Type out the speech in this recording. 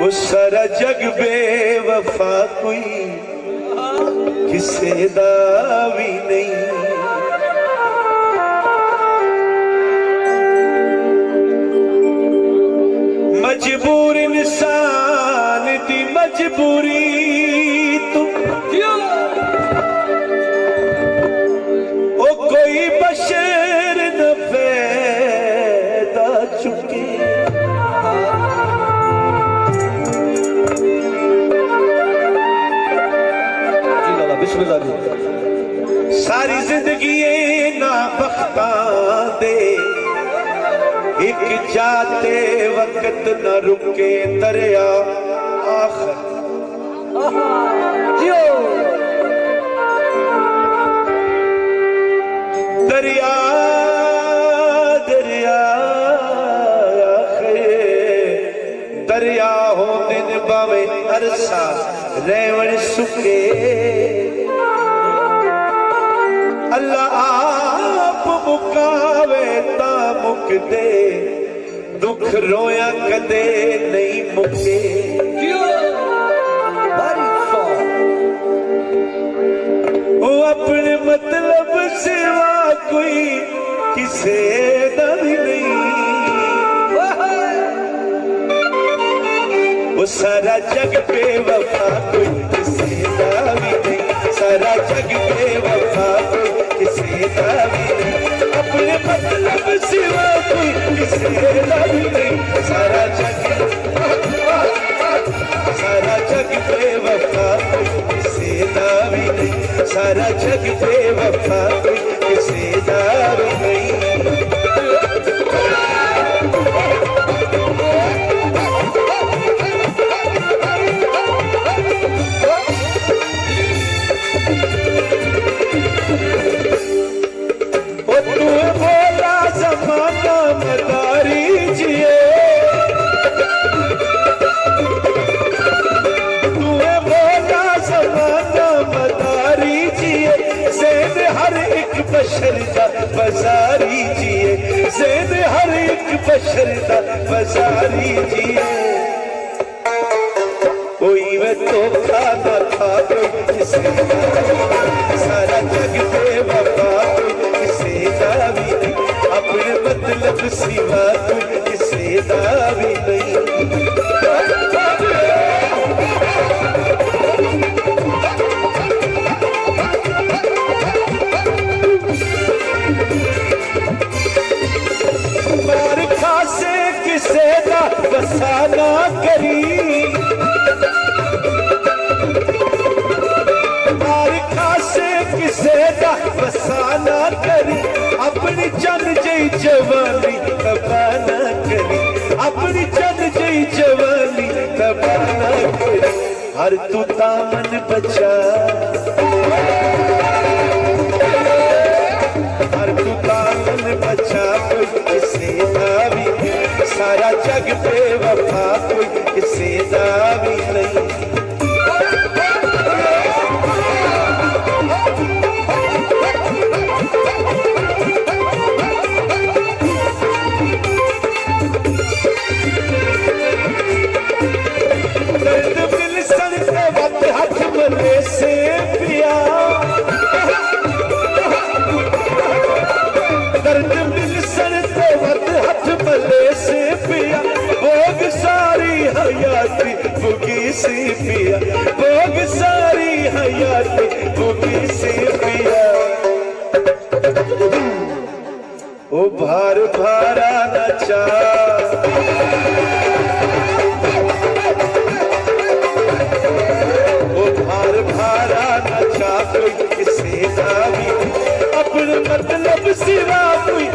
वो सारा जग बेवफा कोई किसे दा भी नहीं। मजबूर इंसान दी मजबूरी तू ओ कोई बशर न पैदा चुके। सारी जिंदगी ना बख्ता दे एक जाते वक्त न रुके दरिया आखिर। दरिया दरिया आखिर दरिया हो दिन बावे अरसा रेवण सुके। अल्लाह आप मुकावे ता मुक दे दुख रोया कदे नहीं मुके। वो अपने मतलब सिवा कोई किसे दा भी नहीं। वो सारा जग बेवफा कोई किसे दा भी नहीं। सारा जग बेवफा किसे दा भी नहीं। अपने मतलब सिवा कोई किसे दा भी नहीं। सारा जग बेवफा किसे दा भी नहीं। सारा जग बेवफा किसे दा भी नहीं। बसारी जिए ज़ेद हर एक बशर दा बसारी जिए। कोई वे धोखा न था कोई किसे दा। सारा जग बेवफा कोई किसे दा भी नहीं। अपने मतलब सिवा कोई किसे दा भी नहीं। किसे दा बसाना करी मारिखा से किसे दा बसाना करी। अपनी चंद जई जवानी तबाना करी। अपनी चंद जई जवानी तबाना करी। हर तू दामन बचा हर तू दामन बचा कोई किसे दा भी नहीं। सारा जग बेवफा कोई किसे दा भी नहीं। दर्द मिल सन के वक्त हाथ मले से पिया। दर्द मिल सन के वक्त हाथ मले से पिया। भोग सारी हयाती भुगी सी पिया। भोग सारी हयाती भुगी सी पिया। ओ भार भारा नचा ओ भार भारा नचा कोई किसे दा भी नहीं। अपने मतलब सिवा कोई